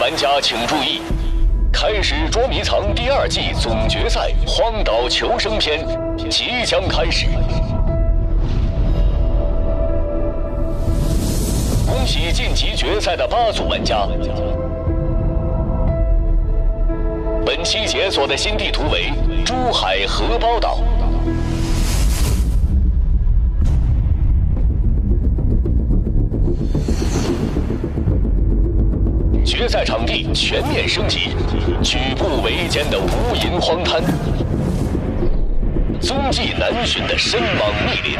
玩家请注意，开始捉迷藏第2季总决赛荒岛求生篇即将开始。恭喜晋级决赛的8组玩家。本期解锁的新地图为珠海荷包岛。决赛场地全面升级，举步维艰的无垠荒滩，踪迹难寻的深莽密林，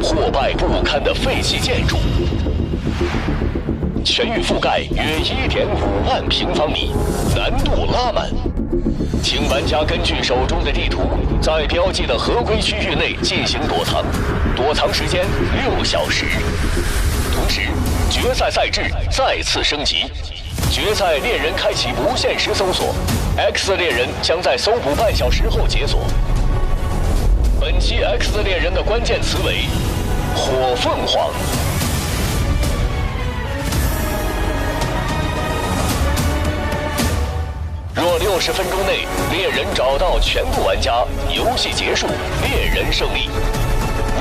破败不堪的废弃建筑，全域覆盖约1.5万平方米，难度拉满。请玩家根据手中的地图，在标记的合规区域内进行躲藏，躲藏时间6小时。同时，决赛赛制再次升级，决赛猎人开启不限时搜索 ，X 猎人将在搜捕半小时后解锁。本期 X 猎人的关键词为火凤凰。若60分钟内猎人找到全部玩家，游戏结束，猎人胜利。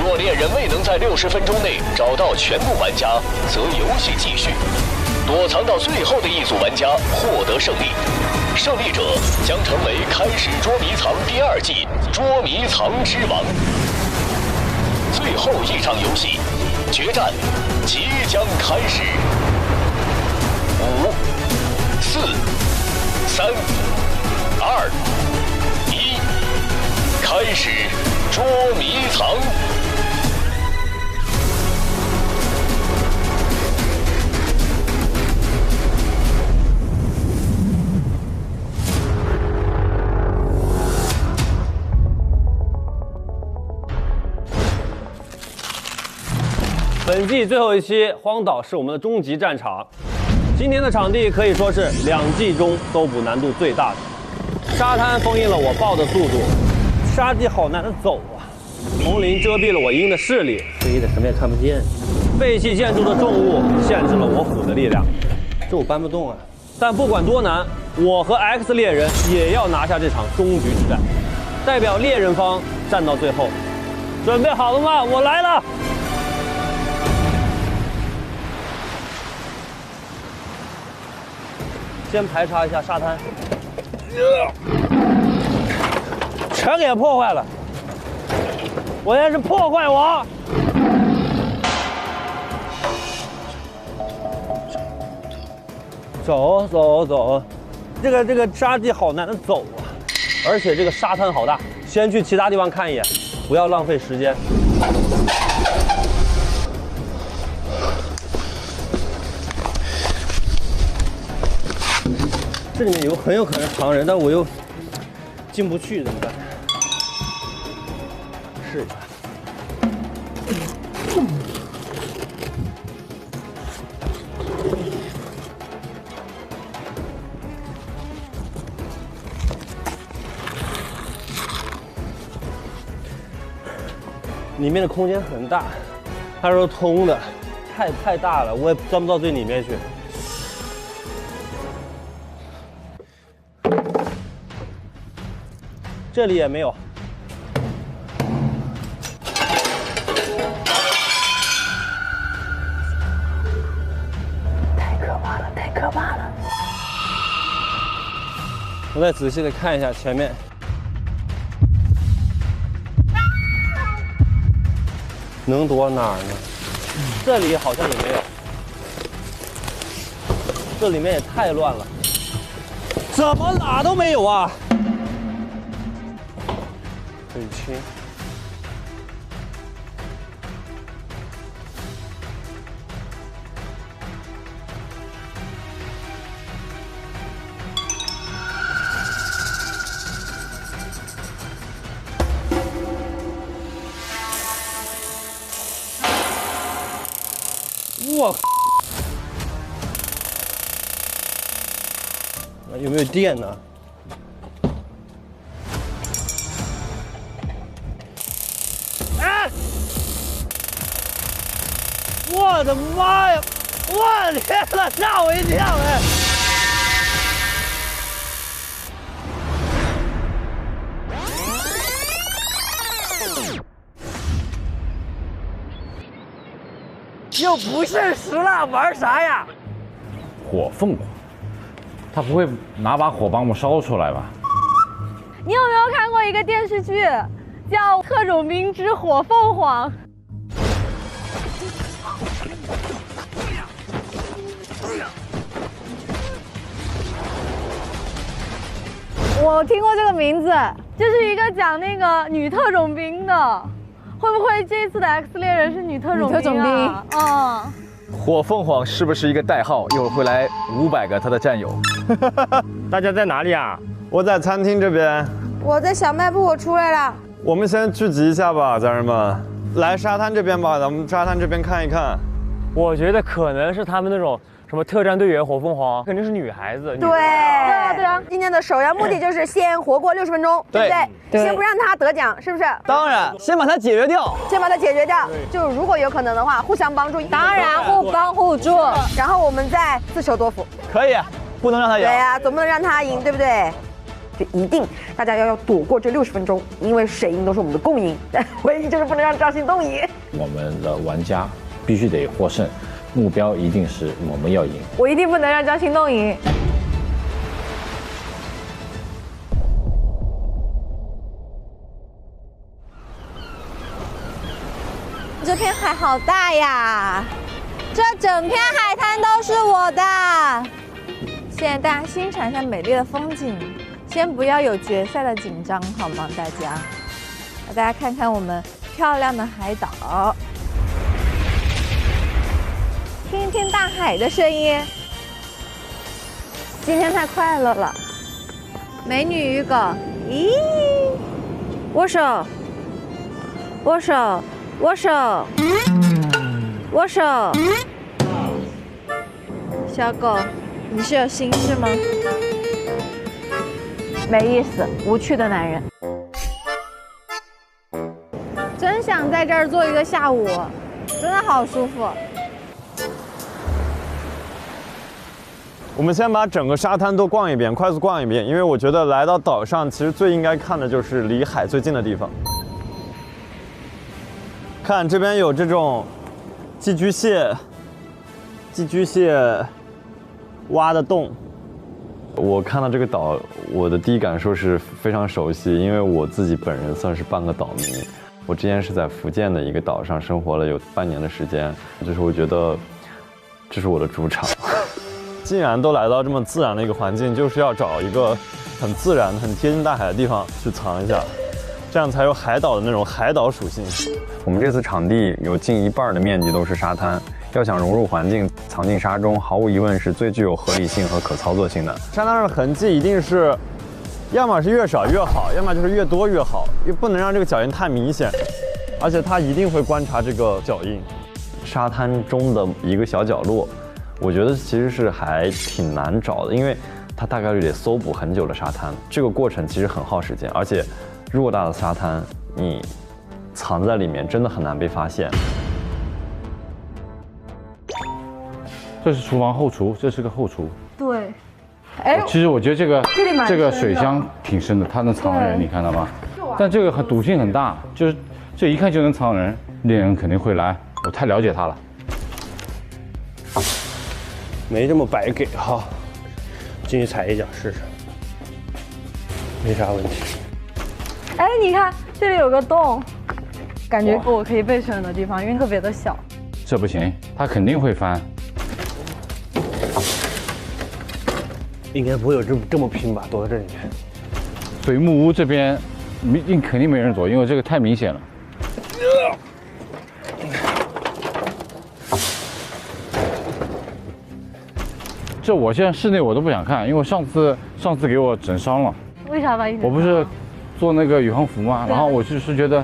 若猎人未能在60分钟内找到全部玩家，则游戏继续。躲藏到最后的一组玩家获得胜利，胜利者将成为开始捉迷藏第2季捉迷藏之王。最后一场游戏，决战即将开始。5、4、3、2、1，开始捉迷藏。本季最后一期荒岛是我们的终极战场，今天的场地可以说是2季中搜捕难度最大的。沙滩封印了我豹的速度，沙地好难走啊！丛林遮蔽了我鹰的视力，黑的什么也看不见。废弃建筑的重物限制了我虎的力量，这我搬不动啊！但不管多难，我和 X 猎人也要拿下这场终局之战，代表猎人方战到最后。准备好了吗？我来了！先排查一下沙滩，全给破坏了。我现在是破坏王。走走走，这个沙地好难走啊，而且这个沙滩好大。先去其他地方看一眼，不要浪费时间。这里面很有可能藏人，但我又进不去，怎么办？试一下。里面的空间很大，它是通的，太大了，我也钻不到最里面去。这里也没有。太可怕了，太可怕了！我再仔细的看一下前面，能躲哪儿呢？这里好像也没有。这里面也太乱了，怎么哪都没有啊？很轻。我有没有电呢？哎！我的妈呀！我天哪，吓我一跳哎！又不现实了，玩啥呀？火凤凰，他不会拿把火把我们烧出来吧？你有没有看过一个电视剧，叫《特种兵之火凤凰》？我听过这个名字，就是一个讲那个女特种兵的。会不会这次的 X 猎人是女特种兵？女特种兵，嗯。火凤凰是不是一个代号？一会儿会来500个他的战友。大家在哪里啊？我在餐厅这边。我在小卖部，我出来了。我们先聚集一下吧，家人们，来沙滩这边吧，咱们沙滩这边看一看。我觉得可能是他们那种什么特战队员火凤凰，肯定是女孩子。对啊，今天的首要目的就是先活过60分钟，对不对？先不让他得奖，是不是？当然，先把它解决掉。就如果有可能的话，互相帮助。当然，互帮互助。然后我们再自求多福。可以，不能让他赢。对呀，总不能让他赢，对不对？就一定大家要躲过这60分钟，因为谁赢都是我们的共赢，唯一就是不能让张心动赢。我们的玩家必须得获胜，目标一定是我们要赢。我一定不能让张心动赢。这片海好大呀，这整片海滩都是我的。现在大家欣赏一下美丽的风景，先不要有决赛的紧张，好吗？大家，让大家看看我们漂亮的海岛，听一听大海的声音。今天太快乐了，美女与狗，咦，握手，握手。握手，握手。小狗，你是有心事吗？没意思，无趣的男人。真想在这儿坐一个下午，真的好舒服。我们先把整个沙滩都逛一遍，快速逛一遍，因为我觉得来到岛上，其实最应该看的就是离海最近的地方。看这边有这种寄居蟹挖的洞。我看到这个岛，我的第一感受是非常熟悉，因为我自己本人算是半个岛民。我之前是在福建的一个岛上生活了有半年的时间，就是我觉得这是我的主场。既然都来到这么自然的一个环境，就是要找一个很自然、很贴近大海的地方去藏一下。这样才有海岛的那种海岛属性。我们这次场地有近一半的面积都是沙滩，要想融入环境，藏进沙中，毫无疑问是最具有合理性和可操作性的。沙滩上的痕迹一定是，要么是越少越好，要么就是越多越好，又不能让这个脚印太明显，而且它一定会观察这个脚印。沙滩中的一个小角落，我觉得其实是还挺难找的，因为它大概率得搜捕很久的沙滩，这个过程其实很耗时间，而且偌大的沙滩，你藏在里面真的很难被发现。这是厨房后厨，这是个后厨。对。哎，其实我觉得这个水深箱挺深的，它能藏人，你看到吗？但这个赌性很大，就是这一看就能藏人，猎人肯定会来。我太了解他了。没这么白给哈，进去踩一脚试试，没啥问题。哎，你看这里有个洞，感觉我可以备选的地方，因为特别的小。这不行，他肯定会翻。应该不会有这么拼吧？躲在这里面。水木屋这边肯定没人躲，因为这个太明显了。这我现在室内我都不想看，因为我上次给我整伤了。为啥把你？我不是做那个宇航服嘛，然后我就是觉得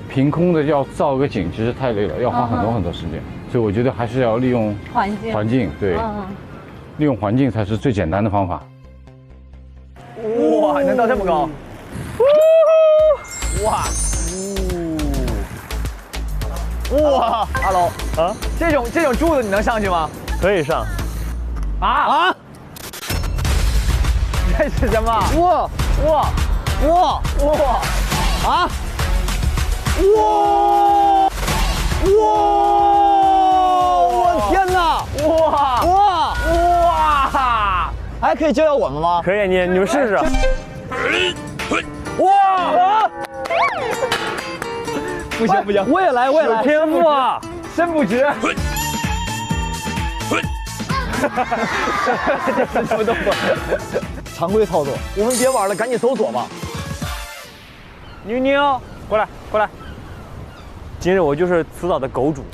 凭空的要造个景，其实太累了，要花很多时间，所以我觉得还是要利用环境，对，利用环境才是最简单的方法。哇，能到这么高！哇！哇，阿龙啊，这种柱子你能上去吗？可以上。啊！这是什么？哇！啊！哇！我天哪！哇！还可以教教我们吗？可以，你们试试。哇！不行，我也来，有天赋啊！伸不直。这是什么动作？常规操作，我们别玩了，赶紧搜索吧。妞妞，过来。今日我就是此岛的狗主。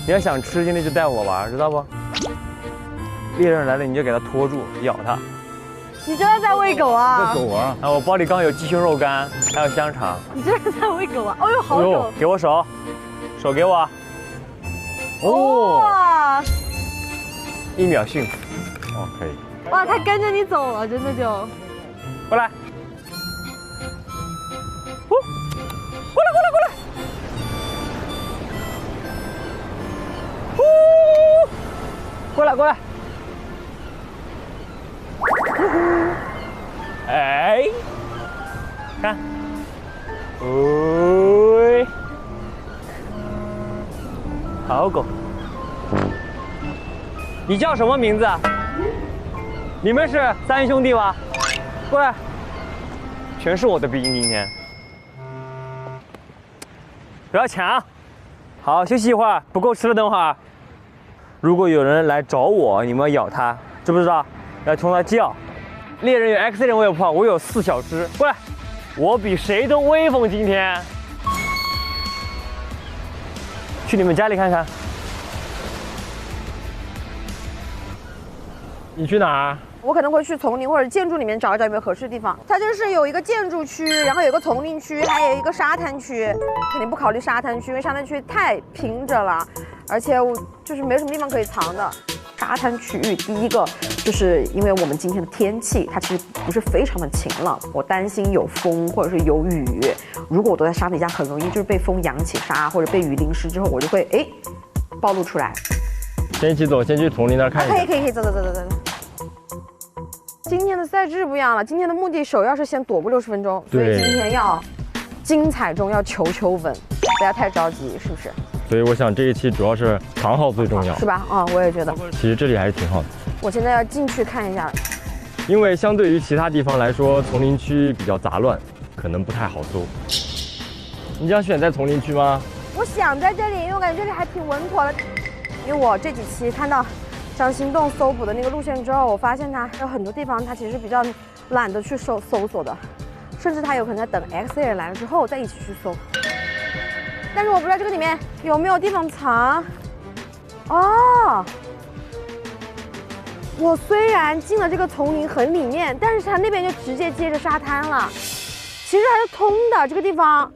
你要想吃，今天就带我玩，知道不？猎人来了，你就给它拖住，咬它。你真的在喂狗啊？狗玩啊，我包里刚有鸡胸肉干，还有香肠。你真的在喂狗啊？哦呦，好狗！给我手给我。哇！1秒幸福。哦，可以。哇，它跟着你走了，真的就。过来。过来。哎，看，好狗。你叫什么名字啊？你们是3兄弟吧？过来，全是我的兵今天。不要抢，好，休息一会儿，不够吃了等会儿。如果有人来找我，你们要咬他，知不知道？要冲他叫。猎人有 X 猎人，我有胖，我有4小只，过来，我比谁都威风今天。去你们家里看看。你去哪儿？我可能会去丛林或者建筑里面找一找有没有合适的地方。它就是有一个建筑区，然后有一个丛林区，还有一个沙滩区。肯定不考虑沙滩区，因为沙滩区太平整了，而且我就是没什么地方可以藏的。沙滩区域第一个就是因为我们今天的天气，它其实不是非常的晴朗，我担心有风或者是有雨。如果我躲在沙底下，很容易就是被风扬起沙，或者被雨淋湿之后，我就会暴露出来。先一起走，先去丛林那儿看一下。可以，走。今天的赛制不一样了，今天的目的首要是先躲过60分钟，所以今天要精彩中要求稳，不要太着急，是不是？所以我想这一期主要是藏好最重要，是吧？啊，我也觉得。其实这里还是挺好的。我现在要进去看一下，因为相对于其他地方来说，丛林区比较杂乱，可能不太好搜。你想选在丛林区吗？我想在这里，因为我感觉这里还挺稳妥的。因为我这几期看到张心动搜捕的那个路线之后，我发现它有很多地方它其实比较懒得去搜索的，甚至它有可能在等 X 猎人来了之后再一起去搜。但是我不知道这个里面有没有地方藏。哦，我虽然进了这个丛林很里面，但是它那边就直接接着沙滩了，其实还是通的这个地方。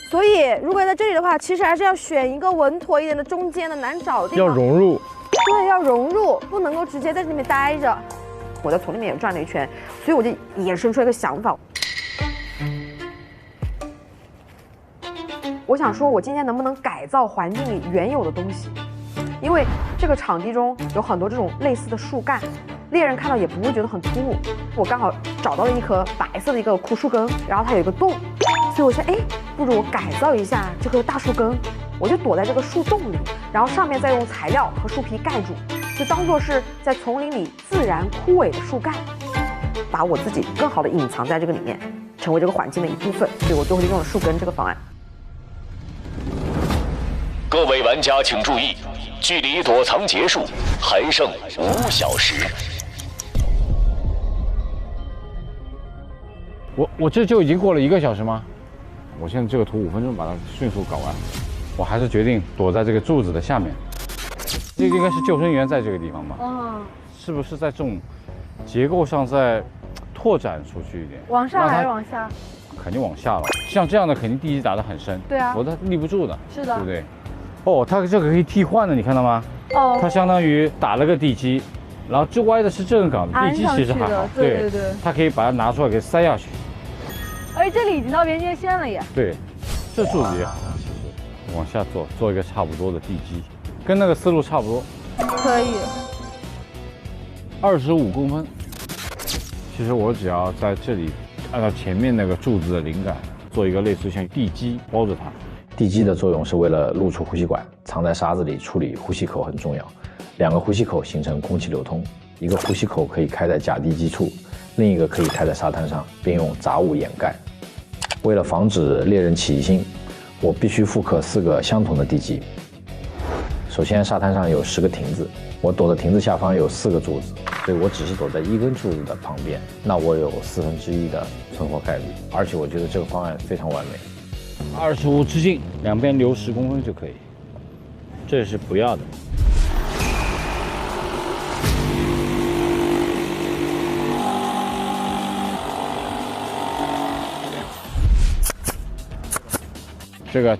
所以如果在这里的话，其实还是要选一个稳妥一点的中间的难找的地方。要融入。对，要融入，不能够直接在这里面待着。我在丛林里面也转了一圈，所以我就衍生出一个想法。我想说，我今天能不能改造环境里原有的东西？因为这个场地中有很多这种类似的树干，猎人看到也不会觉得很突兀。我刚好找到了一棵白色的一个枯树根，然后它有一个洞，所以我想，不如我改造一下这棵大树根，我就躲在这个树洞里，然后上面再用材料和树皮盖住，就当做是在丛林里自然枯萎的树干，把我自己更好的隐藏在这个里面，成为这个环境的一部分。所以我最后就用了树根这个方案。各位玩家请注意，距离躲藏结束还剩5小时。我这就已经过了1个小时吗？我现在这个图5分钟把它迅速搞完，我还是决定躲在这个柱子的下面。这个应该是救生员在这个地方吧？是不是在这种结构上再拓展出去一点？往上还是往下？肯定往下了。像这样的肯定地基打得很深，对啊，否则立不住的。是的，对不对？哦，它这个可以替换的，你看到吗？哦，它相当于打了个地基，然后这歪的是正岗，地基其实还好，对，它可以把它拿出来给塞下去。而且这里已经到边界线了耶。对，这柱子也好，其实往下做一个差不多的地基。跟那个思路差不多。可以。25公分。其实我只要在这里按照前面那个柱子的灵感，做一个类似像地基包着它。地基的作用是为了露出呼吸管，藏在沙子里处理呼吸口很重要。2个呼吸口形成空气流通，一个呼吸口可以开在假地基处，另一个可以开在沙滩上，并用杂物掩盖。为了防止猎人起疑心，我必须复刻4个相同的地基。首先，沙滩上有10个亭子，我躲的亭子下方有4个柱子，所以我只是躲在1根柱子的旁边，那我有1/4的存活概率，而且我觉得这个方案非常完美。25直径，两边留10公分就可以，这是不要的。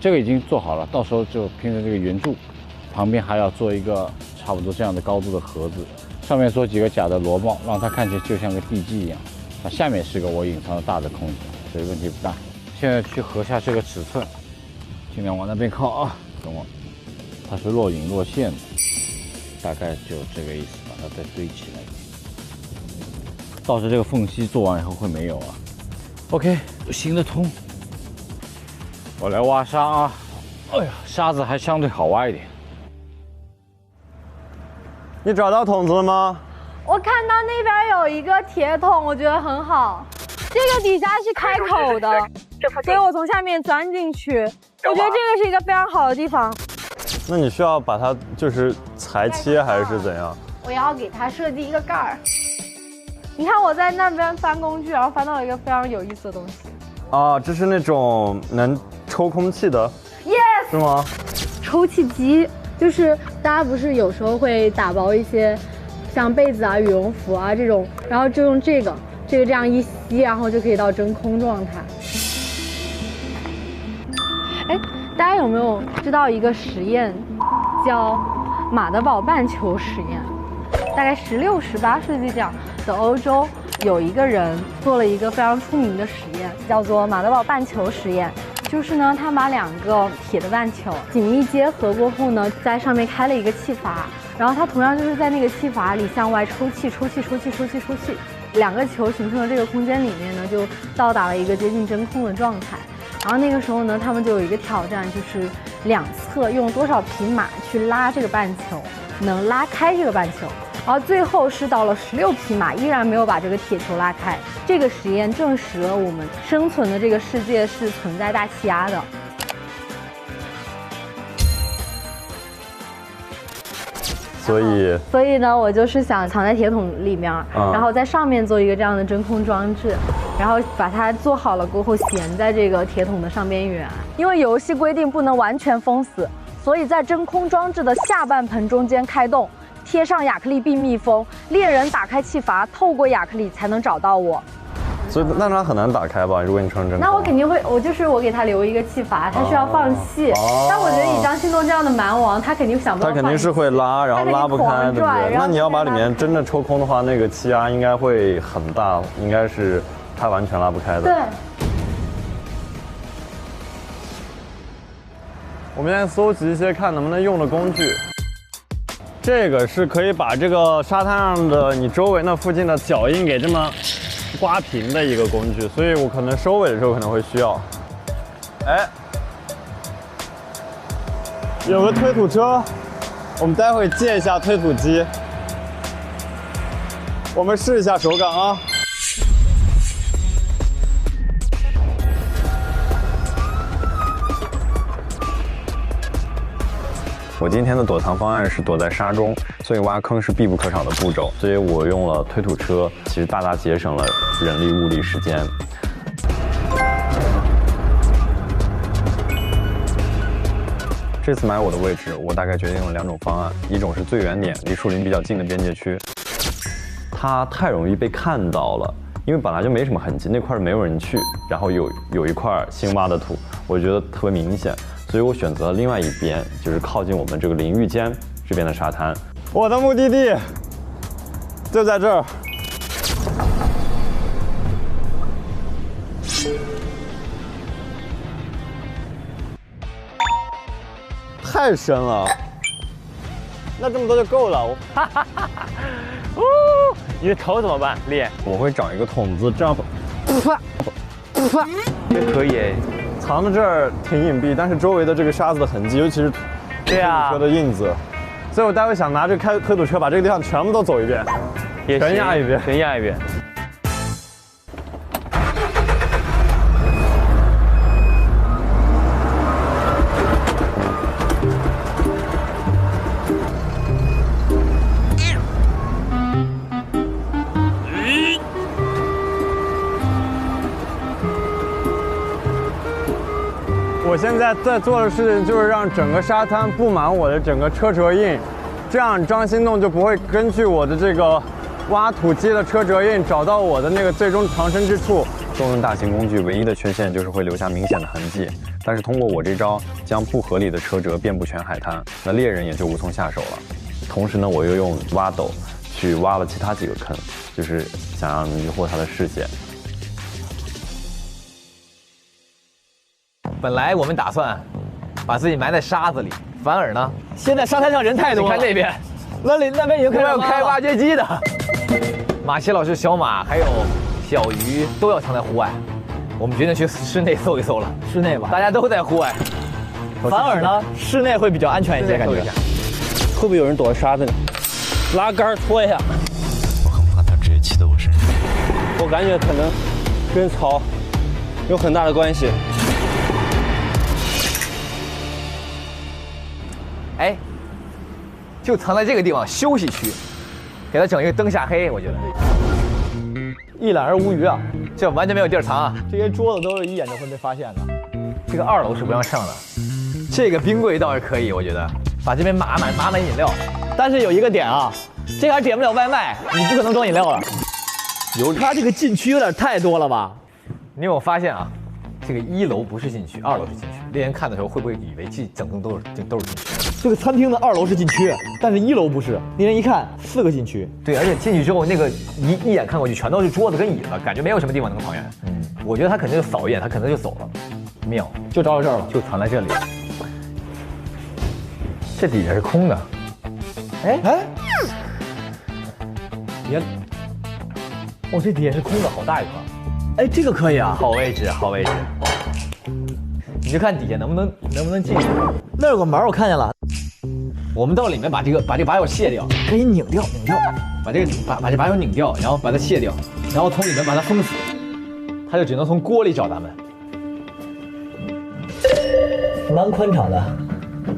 这个已经做好了，到时候就拼成这个圆柱，旁边还要做一个差不多这样的高度的盒子，上面做几个假的螺帽，让它看起来就像个地基一样。那下面是个我隐藏的大的空间，所以问题不大。现在去核下这个尺寸，尽量往那边靠啊，等我。它是若隐若现的，大概就这个意思，把它再堆起来。到时这个缝隙做完以后会没有啊。OK， 行得通。我来挖沙啊！哎呀，沙子还相对好挖一点。你找到筒子了吗？我看到那边有一个铁桶，我觉得很好。这个底下是开口的，所以我从下面钻进去。我觉得这个是一个非常好的地方。那你需要把它就是裁切还是怎样？我要给它设计一个盖儿。你看我在那边翻工具，然后翻到了一个非常有意思的东西。啊，这是那种能抽空气的 ，yes， 是吗？抽气机就是大家不是有时候会打包一些像被子啊、羽绒服啊这种，然后就用这个这样一吸，然后就可以到真空状态。哎，大家有没有知道一个实验叫马德堡半球实验？大概16、18世纪这样的欧洲，有一个人做了一个非常出名的实验，叫做马德堡半球实验。就是呢，他把2个铁的半球紧密结合过后呢，在上面开了一个气阀，然后他同样就是在那个气阀里向外抽气，2个球形成的这个空间里面呢，就到达了一个接近真空的状态。然后那个时候呢，他们就有一个挑战，就是两侧用多少匹马去拉这个半球，能拉开这个半球。然后最后是到了16匹马，依然没有把这个铁球拉开。这个实验证实了我们生存的这个世界是存在大气压的。所以呢，我就是想藏在铁桶里面，然后在上面做一个这样的真空装置，然后把它做好了过后衔在这个铁桶的上边缘。因为游戏规定不能完全封死，所以在真空装置的下半盆中间开洞，贴上亚克力并密封，猎人打开气阀，透过亚克力才能找到我。所以那它很难打开吧？如果你穿真空，那我肯定会，我给他留一个气阀，它需要放气。但我觉得以张心动这样的蛮王，他肯定想不到。他肯定是会拉，然后拉不开，对不对？那你要把里面真的抽空的话，那个气压应该会很大，应该是它完全拉不开的。对。我们现在搜集一些看能不能用的工具。这个是可以把这个沙滩上的你周围那附近的脚印给这么刮平的一个工具，所以我可能收尾的时候可能会需要。哎，有个推土车，我们待会借一下推土机，我们试一下手感啊。我今天的躲藏方案是躲在沙中，所以挖坑是必不可少的步骤，所以我用了推土车，其实大大节省了人力、物力、时间。这次买我的位置，我大概决定了2种方案，一种是最远点，离树林比较近的边界区，它太容易被看到了，因为本来就没什么痕迹，那块没有人去，然后有一块新挖的土，我觉得特别明显。所以我选择了另外一边，就是靠近我们这个淋浴间这边的沙滩。我的目的地就在这儿。太深了，那这么多就够了。你的头怎么办？练？我会找一个桶子，这样，这可以，藏在这儿挺隐蔽，但是周围的这个沙子的痕迹，尤其是推土车的印子，所以我待会想拿这个推土车把这个地方全部都走一遍，全压一遍，全压一遍。我现在在做的事情就是让整个沙滩布满我的整个车辙印，这样张心动就不会根据我的这个挖土机的车辙印找到我的那个最终藏身之处。动用大型工具唯一的缺陷就是会留下明显的痕迹，但是通过我这招将不合理的车辙遍布全海滩，那猎人也就无从下手了。同时呢，我又用挖斗去挖了其他几个坑，就是想让迷惑他的视线。本来我们打算把自己埋在沙子里，反而呢，现在沙滩上人太多了。你看那边，那边已经要开挖掘机的。马奇老师、小马还有小鱼都要藏在户外，我们决定去室内搜一搜了。室内吧，大家都在户外，反而呢，室内会比较安全一些，感觉。会不会有人躲在沙子里？拉杆拖一下。我很怕他直接骑到我身上。我感觉可能跟草有很大的关系。哎，就藏在这个地方休息区，给他整一个灯下黑，我觉得一览而无余啊，这完全没有地儿藏啊。这些桌子都是一眼就会被发现的。这个2楼是不让上的，这个冰柜倒是可以，我觉得把这边码满饮料。但是有一个点啊，这还点不了外卖，你不可能装饮料了。它这个禁区有点太多了吧？你有没有发现啊？这个1楼不是禁区，2楼是禁区。猎人看的时候会不会以为这整栋都是禁区？这个餐厅的2楼是禁区，但是1楼不是。猎人一看4个禁区。对，而且进去之后那个一眼看过去全都是桌子跟椅子，感觉没有什么地方能藏人。我觉得他肯定就扫一眼，他可能就走了。妙，就找到这儿了，就藏在这里。这底下是空的。哎，别，哦，这底下是空的，好大一块。哎，这个可以啊，好位置，好位置。你就看底下能不能进去。那有个门，我看见了。我们到里面把这个把手卸掉，可以拧掉，把这把手拧掉，然后把它卸掉，然后从里面把它封死，他就只能从锅里找咱们。蛮宽敞的，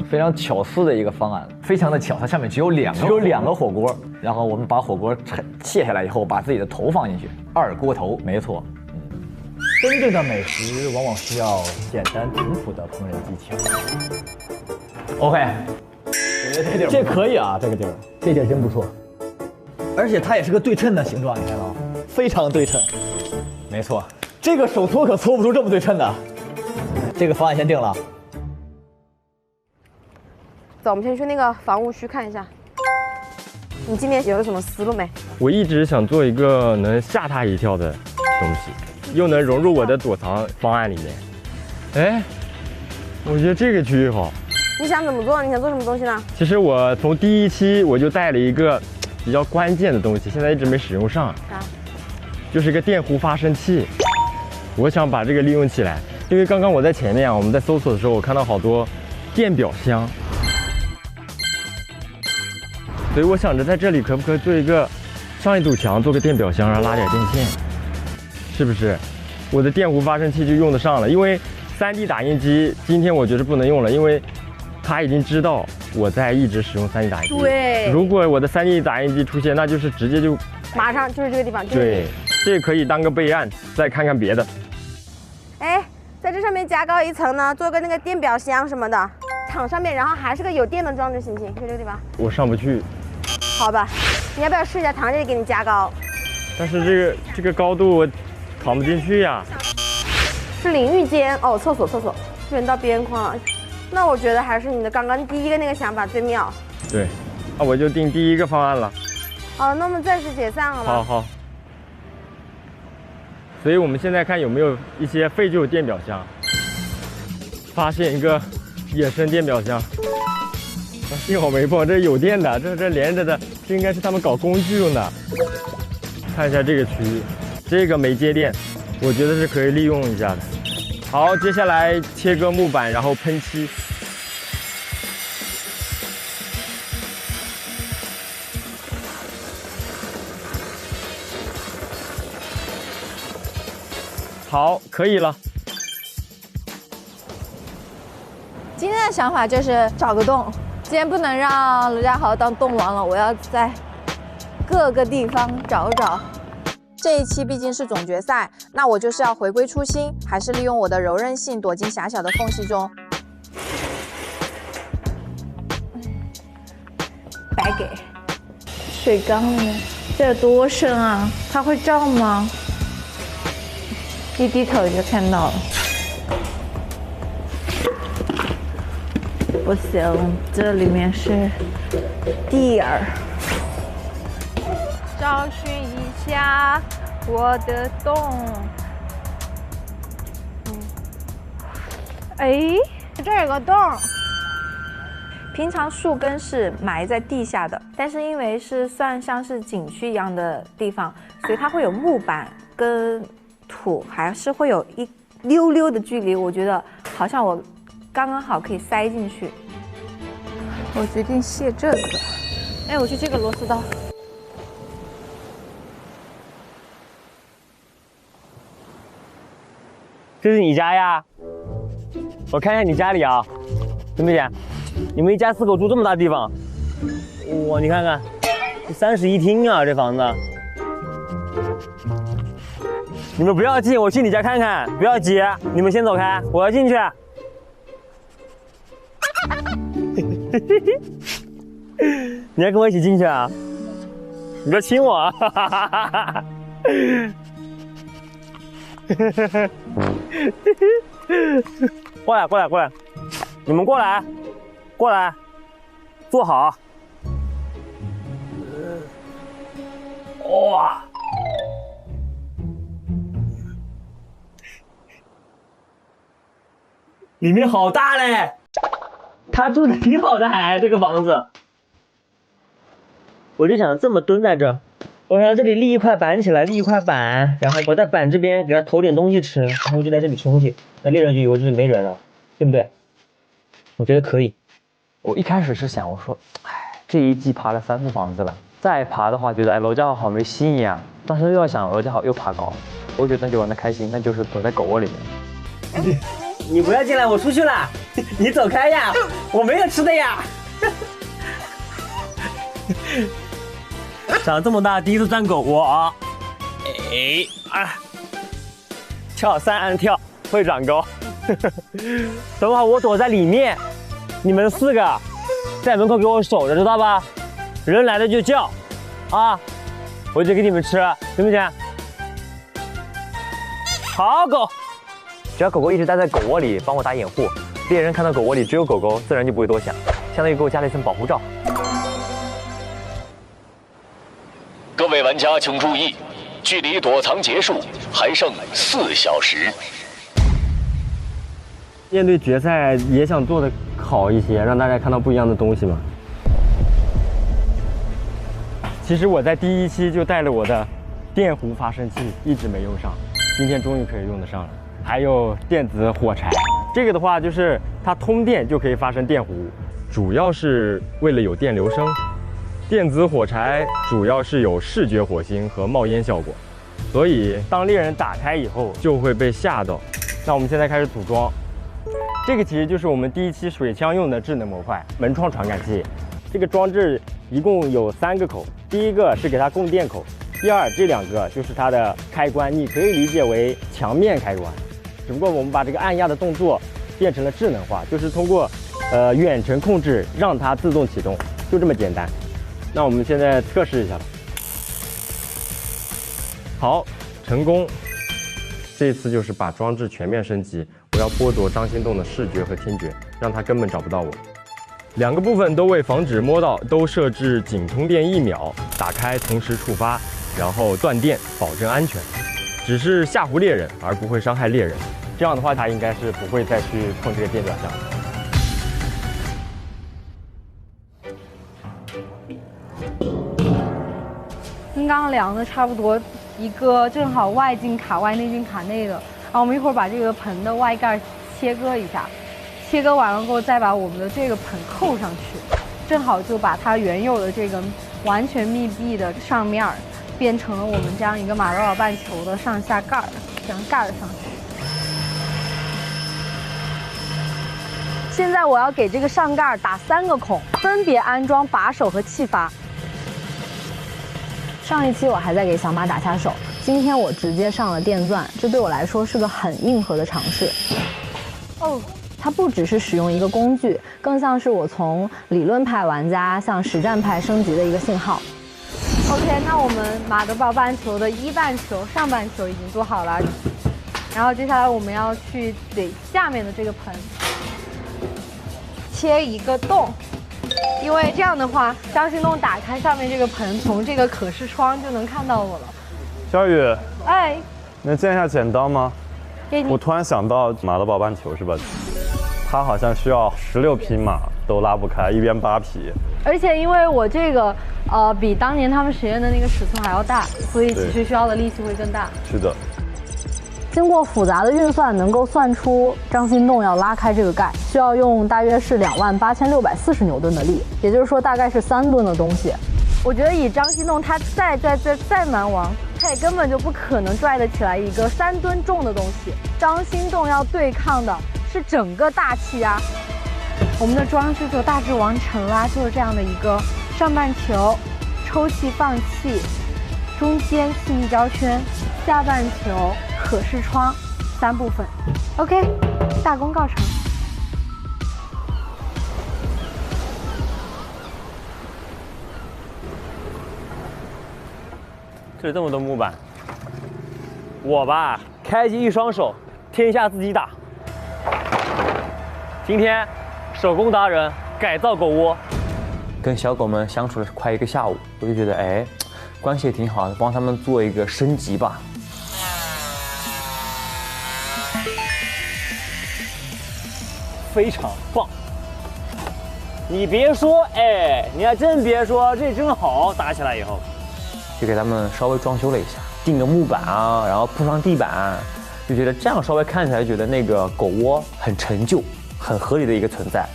非常巧思的一个方案，非常的巧，它上面只有2个火锅，然后我们把火锅卸下来以后，把自己的头放进去，2锅头，没错。真正的美食往往需要简单淳朴的烹饪技巧。OK， 我觉得这地儿这可以啊，这个地儿，这地儿真不错。而且它也是个对称的形状，你看到吗？非常对称。没错，这个手搓可搓不出这么对称的。这个方案先定了。走，我们先去那个防务区看一下。你今天有什么思路没？我一直想做一个能吓他一跳的东西，又能融入我的躲藏方案里面。哎，我觉得这个区域好。你想怎么做？你想做什么东西呢？其实我从第1期我就带了一个比较关键的东西，现在一直没使用上。啥？就是一个电弧发生器。我想把这个利用起来，因为刚刚我在前面啊，我们在搜索的时候，我看到好多电表箱。所以我想着在这里可不可以做一个上一堵墙，做个电表箱，然后拉点电线，是不是？我的电弧发生器就用得上了。因为3D 打印机今天我觉得不能用了，因为它已经知道我在一直使用3D 打印机。对。如果我的3D 打印机出现，那就是直接就马上就是这个地方。对，这可以当个备案，再看看别的。哎，在这上面加高一层呢，做个那个电表箱什么的，躺上面，然后还是个有电的装置，行不行？就这个地方。我上不去。好吧，你要不要试一下躺这里给你加高？但是这个高度我躺不进去呀。是淋浴间哦，厕所，远到边框了。那我觉得还是你的刚刚第一个那个想法最妙。对，那我就定第1个方案了。好，那我们暂时解散好吗？好。所以我们现在看有没有一些废旧电表箱，发现一个野生电表箱。幸好没碰，这有电的，这连着的，这应该是他们搞工具用的。看一下这个区域，这个没接电，我觉得是可以利用一下的。好，接下来切割木板，然后喷漆。好，可以了。今天的想法就是找个洞，今天不能让罗家豪当洞王了，我要在各个地方找找。这一期毕竟是总决赛，那我就是要回归初心，还是利用我的柔韧性躲进狭小的缝隙中。白给。水缸里面，这有多深啊？它会照吗？一低头就看到了。不行，这里面是地儿。找寻一下我的洞。哎，这儿有个洞。平常树根是埋在地下的，但是因为是算像是景区一样的地方，所以它会有木板跟土，还是会有一溜溜的距离。我觉得好像我刚刚好可以塞进去。我决定卸这个。哎，我去这个螺丝刀。这是你家呀？我看一下你家里啊，怎么姐？你们一家4口住这么大地方？哇，你看看，这31厅啊，这房子。你们不要进，我去你家看看，不要急，你们先走开，我要进去。你要跟我一起进去啊？你不要亲我啊！过来，过来，过来！你们过来，过来，坐好。哇！里面好大嘞！他住的挺好的还，这个房子。我就想这么蹲在这，我让这里立一块板起来，立一块板，然后我在板这边给他投点东西吃，然后就在这里吃东西。那猎人就以为这里没人了，对不对？我觉得可以。我一开始是想，我说，哎，这一季爬了3次房子了，再爬的话，觉得哎罗家豪好没新意啊。但是又要想罗家豪又爬高，我觉得那就玩的开心，那就是躲在狗窝里面。你不要进来，我出去了。你走开呀，我没有吃的呀。长这么大第一次钻狗窝啊！哎啊，跳3按跳会长高。等会儿我躲在里面，你们4个在门口给我守着，知道吧？人来了就叫，啊，我就给你们吃，行不行？好狗。只要狗狗一直待在狗窝里帮我打掩护，猎人看到狗窝里只有狗狗，自然就不会多想，相当于给我加了一层保护罩。各位玩家请注意，距离躲藏结束还剩4小时。面对决赛也想做的好一些，让大家看到不一样的东西嘛。其实我在第1期就带了我的电弧发生器，一直没用上，今天终于可以用得上了。还有电子火柴，这个的话就是它通电就可以发生电弧，主要是为了有电流声。电子火柴主要是有视觉火星和冒烟效果，所以当猎人打开以后就会被吓到。那我们现在开始组装，这个其实就是我们第1期水枪用的智能模块门窗传感器。这个装置一共有3个口，第一个是给它供电口，第二这2个就是它的开关，你可以理解为墙面开关。只不过我们把这个按压的动作变成了智能化，就是通过远程控制让它自动启动，就这么简单。那我们现在测试一下吧。好，成功。这次就是把装置全面升级，我要剥夺张心动的视觉和听觉，让他根本找不到我。2个部分都为防止摸到，都设置仅通电1秒，打开同时触发，然后断电，保证安全。只是吓唬猎人，而不会伤害猎人。这样的话，他应该是不会再去碰这个电表箱。量的差不多一个正好外径卡外内径卡内的，然后我们一会儿把这个盆的外盖切割一下，切割完了过后再把我们的这个盆扣上去，正好就把它原有的这个完全密闭的上面变成了我们这样一个马德堡半球的上下盖儿，这样盖了上去。现在我要给这个上盖打3个孔，分别安装把手和气阀。上一期我还在给小马打下手，今天我直接上了电钻，这对我来说是个很硬核的尝试。哦，它不只是使用一个工具，更像是我从理论派玩家向实战派升级的一个信号。OK， 那我们马德堡半球的1半球、上半球已经做好了，然后接下来我们要去给下面的这个盆切一个洞，因为这样的话，张心动打开上面这个盆，从这个可视窗就能看到我了。小雨，哎，能借一下剪刀吗？给你。我突然想到马德堡半球是吧？它好像需要16匹马都拉不开，一边8匹。而且因为我这个比当年他们实验的那个尺寸还要大，所以其实需要的力气会更大。是的。经过复杂的运算，能够算出张心动要拉开这个盖，需要用大约是28640牛顿的力，也就是说大概是3吨的东西。我觉得以张心动他再蛮王，他也根本就不可能拽得起来一个3吨重的东西。张心动要对抗的是整个大气压。我们的装置就大致完成啦，就是这样的一个上半球，抽气放气，中间气密胶圈，下半球可视窗，3部分。OK， 大功告成。这里这么多木板，我吧开机一双手，天下自己打。今天手工达人改造狗窝，跟小狗们相处了快1个下午，我就觉得哎，关系也挺好的，帮他们做一个升级吧。非常棒！你别说，哎，你还真别说，这真好，打起来以后。就给他们稍微装修了一下，钉个木板啊，然后铺上地板，就觉得这样稍微看起来觉得那个狗窝很陈旧、很合理的一个存在。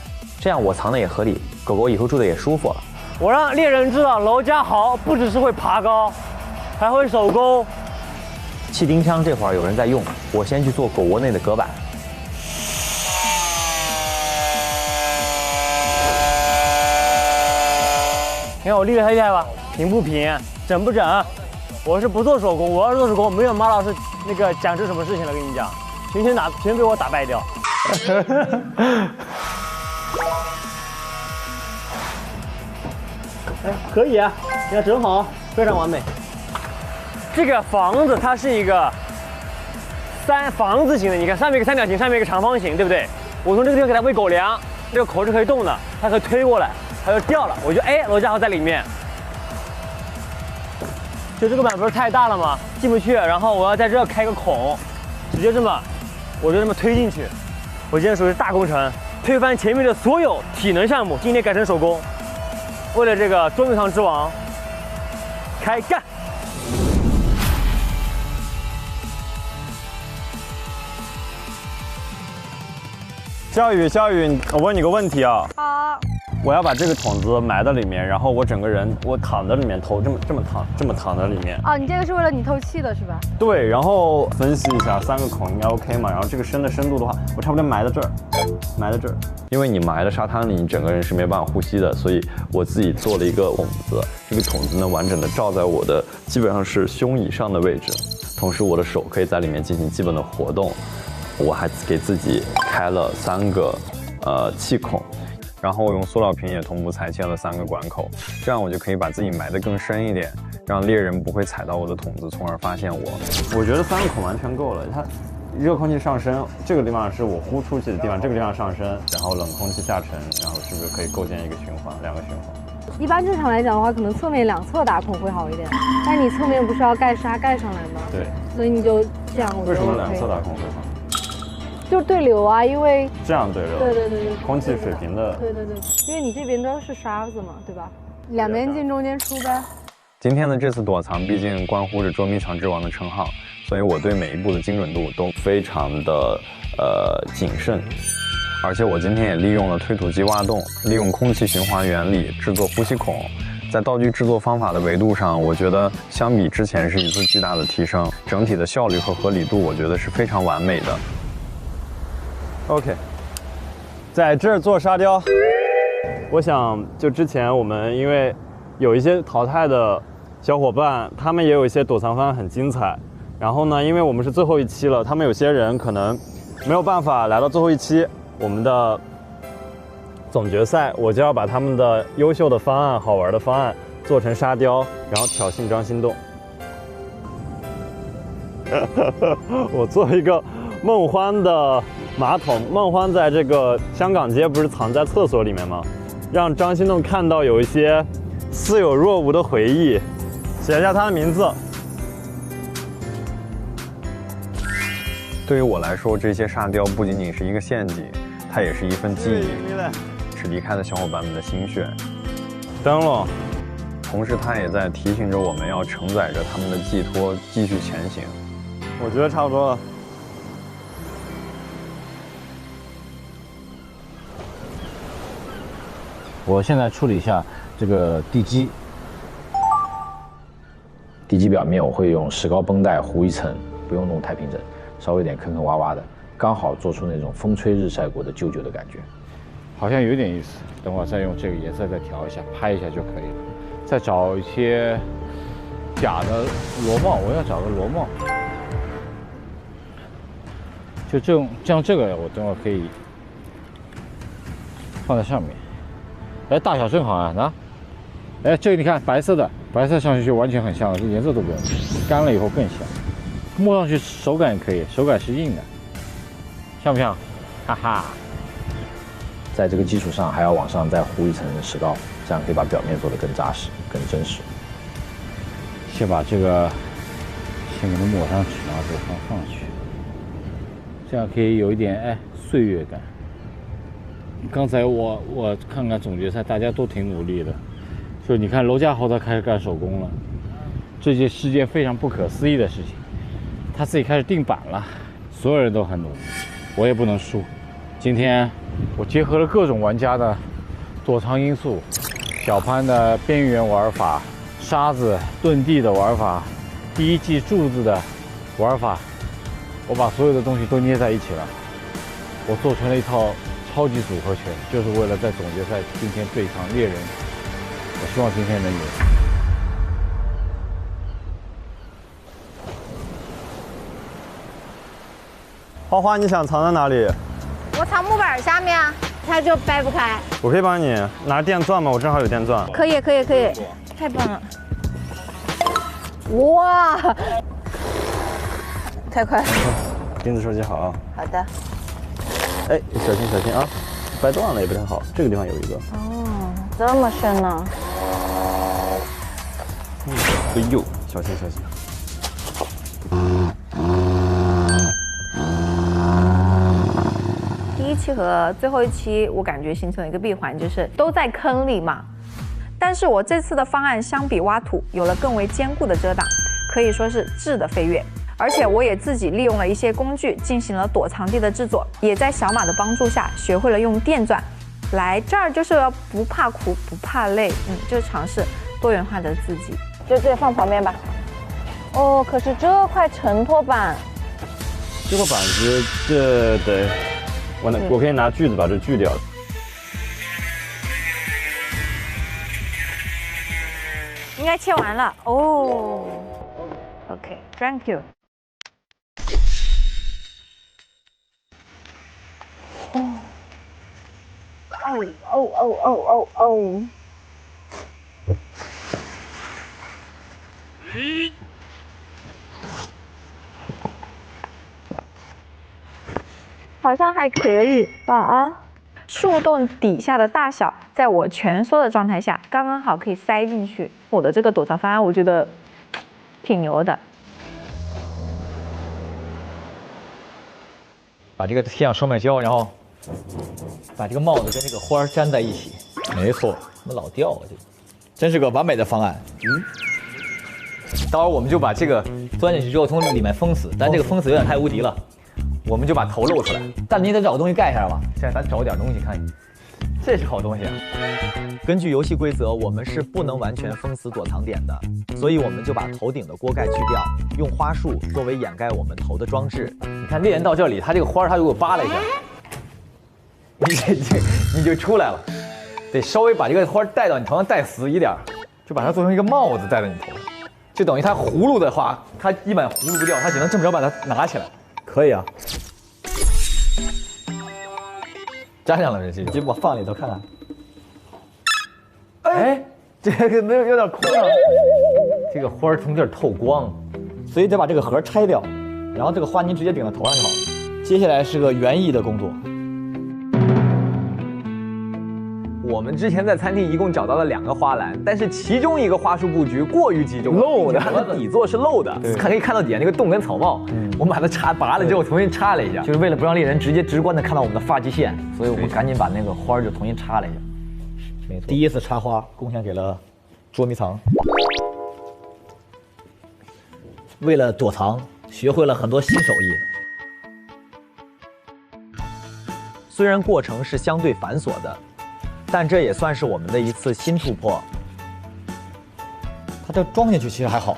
这样我藏的也合理，狗狗以后住的也舒服了。我让猎人知道娄家豪不只是会爬高，还会手工。气钉枪这会儿有人在用，我先去做狗窝内的隔板。你看我厉害吧？平不平？整不整？我是不做手工，我要是做手工，没有马老师那个讲出什么事情了。跟你讲，全被我打败掉。哎，可以啊，你看整好，非常完美。这个房子它是一个房子型的，你看上面一个三角形，上面一个长方形，对不对？我从这个地方给它喂狗粮，这个口是可以动的，它可以推过来，它就掉了。我就哎，娄家豪在里面。就这个板不是太大了吗？进不去，然后我要在这开个孔，直接这么，我就这么推进去。我今天属于大工程，推翻前面的所有体能项目，今天改成手工。为了这个捉迷藏之王，开干！小雨，我问你个问题啊。好。我要把这个桶子埋在里面，然后我整个人躺在里面，头这么躺在里面。哦，你这个是为了你透气的是吧？对，然后分析一下3个孔应该 OK 嘛？然后这个深度的话，我差不多埋在这儿。因为你埋在沙滩里，你整个人是没办法呼吸的，所以我自己做了一个桶子，这个桶子呢完整的罩在我的基本上是胸以上的位置，同时我的手可以在里面进行基本的活动。我还给自己开了3个气孔。然后我用塑料瓶也同步裁切了3个管口，这样我就可以把自己埋得更深一点，让猎人不会踩到我的桶子，从而发现我。我觉得3个孔完全够了，它热空气上升，这个地方是我呼出去的地方，这个地方上升，然后冷空气下沉，然后是不是可以构建一个循环，2个循环？一般正常来讲的话，可能侧面2侧打孔会好一点，但你侧面不是要盖沙盖上来吗？对，所以你就这样。为什么2侧打孔会好？就是对流啊，因为这样对流，对，空气水平的，对，因为你这边都是沙子嘛，对吧？2边进中间出呗。今天的这次躲藏，毕竟关乎着捉迷藏之王的称号，所以我对每一步的精准度都非常的谨慎。而且我今天也利用了推土机挖洞，利用空气循环原理制作呼吸孔，在道具制作方法的维度上，我觉得相比之前是一次巨大的提升，整体的效率和合理度，我觉得是非常完美的。OK， 在这儿做沙雕，我想就之前我们因为有一些淘汰的小伙伴，他们也有一些躲藏方案很精彩。然后呢，因为我们是最后一期了，他们有些人可能没有办法来到最后一期我们的总决赛，我就要把他们的优秀的方案、好玩的方案做成沙雕，然后挑衅张心动。我做一个梦欢的马桶，梦欢在这个香港街不是藏在厕所里面吗？让张心动看到有一些似有若无的回忆，写一下他的名字。对于我来说，这些沙雕不仅仅是一个陷阱，它也是一份记忆，是离开的小伙伴们的心血。灯笼，同时它也在提醒着我们要承载着他们的寄托，继续前行。我觉得差不多了。我现在处理一下这个地基。地基表面我会用石膏绷带糊一层，不用弄太平整，稍微有点坑坑洼洼的，刚好做出那种风吹日晒过的旧旧的感觉。好像有点意思，等会儿再用这个颜色再调一下，拍一下就可以了。再找一些假的螺帽，我要找个螺帽。就这个，我等会儿可以放在上面。哎，大小正好啊，拿。哎，这个你看，白色的，白色上去就完全很像了，这颜色都不用，干了以后更像。摸上去手感也可以，手感是硬的，像不像？哈哈。在这个基础上还要往上再糊一层石膏，这样可以把表面做得更扎实、更真实。先把这个先给它抹上去，然后再放上去，这样可以有一点岁月感。刚才我看看总决赛，大家都挺努力的，就你看娄家豪他开始干手工了，这是件非常不可思议的事情。他自己开始定板了，所有人都很努力，我也不能输。今天我结合了各种玩家的躲藏因素，小潘的边缘玩法，沙子遁地的玩法，第一季柱子的玩法，我把所有的东西都捏在一起了，我做成了一套超级组合拳，就是为了在总决赛今天对抗猎人。我希望今天能赢。花花，你想藏在哪里？我藏木板下面啊，它就掰不开。我可以帮你拿电钻吗？我正好有电钻。可以，太棒了！哇，太快了！钉子收集好。好的。哎，小心啊，掰断了也不太好。这个地方有一个。哦，这么深呢？哎呦，小心！第一期和最后一期，我感觉形成了一个闭环，就是都在坑里嘛。但是我这次的方案相比挖土，有了更为坚固的遮挡，可以说是质的飞跃。而且我也自己利用了一些工具进行了躲藏地的制作，也在小马的帮助下学会了用电钻。来这儿就是要不怕苦不怕累，就是尝试多元化的自己。就这放旁边吧。哦，可是这块承托板，这块板子这得我可以拿锯子把这锯掉。应该切完了哦。OK，Thank you。哦。好像还可以吧啊！树洞底下的大小，在我蜷缩的状态下，刚刚好可以塞进去。我的这个躲藏方案，我觉得挺牛的。把这个贴上双面胶，然后把这个帽子跟这个花粘在一起。没错，怎么老掉啊？这真是个完美的方案。待会儿我们就把这个钻进去之后从里面封死，但这个封死有点太无敌了，我们就把头露出来。但你得找个东西盖一下吧。现在咱找点东西看，这是好东西啊。根据游戏规则，我们是不能完全封死躲藏点的，所以我们就把头顶的锅盖去掉，用花束作为掩盖我们头的装置。你看猎人到这里，他这个花他就给我扒了一下，你就出来了。得稍微把这个花戴到你头上，戴死一点，就把它做成一个帽子戴在你头上，就等于它葫芦的话，它一般葫芦不掉，它只能这么着把它拿起来。可以啊，粘上了这些，就我放里头看看。哎，这个有点空啊。这个花从这儿透光，所以得把这个盒拆掉，然后这个花泥直接顶到头上就好了。接下来是个园艺的工作。我们之前在餐厅一共找到了2个花篮，但是其中一个花束布局过于集中，漏的，它的底座是漏的，可以看到底下那个洞跟草帽。我们把它拔了之后重新插了一下，就是为了不让猎人直观的看到我们的发际线，所以我们赶紧把那个花就重新插了一下。没错，第一次插花贡献给了捉迷藏。为了躲藏，学会了很多新手艺。虽然过程是相对繁琐的，但这也算是我们的一次新突破。它这装进去其实还好，